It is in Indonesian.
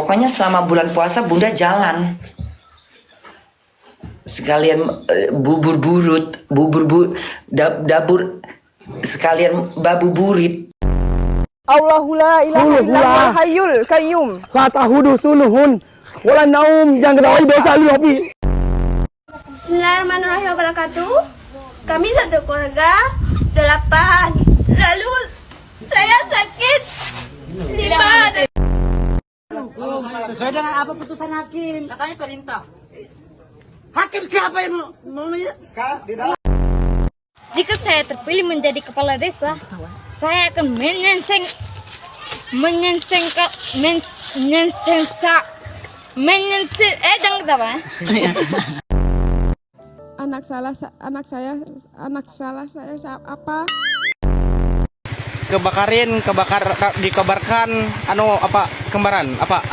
Pokoknya selama bulan puasa Bunda jalan. Sekalian dapur sekalian babuburit. Allahu la ilaha illallah hayyul qayyum. La tahudu sunuhun wala naum, jangan ketahui dosa lu Hobi. Bismillahirrahmanirrahim wabarakatuh. Kami satu keluarga 8. Lalu saya sakit 5. Sesuai dengan apa putusan hakim? Katanya perintah. Hakim siapa yang mau? Jika saya terpilih menjadi kepala desa, saya akan jangan ketawa. Anak salah saya apa? Dikabarkan kembaran apa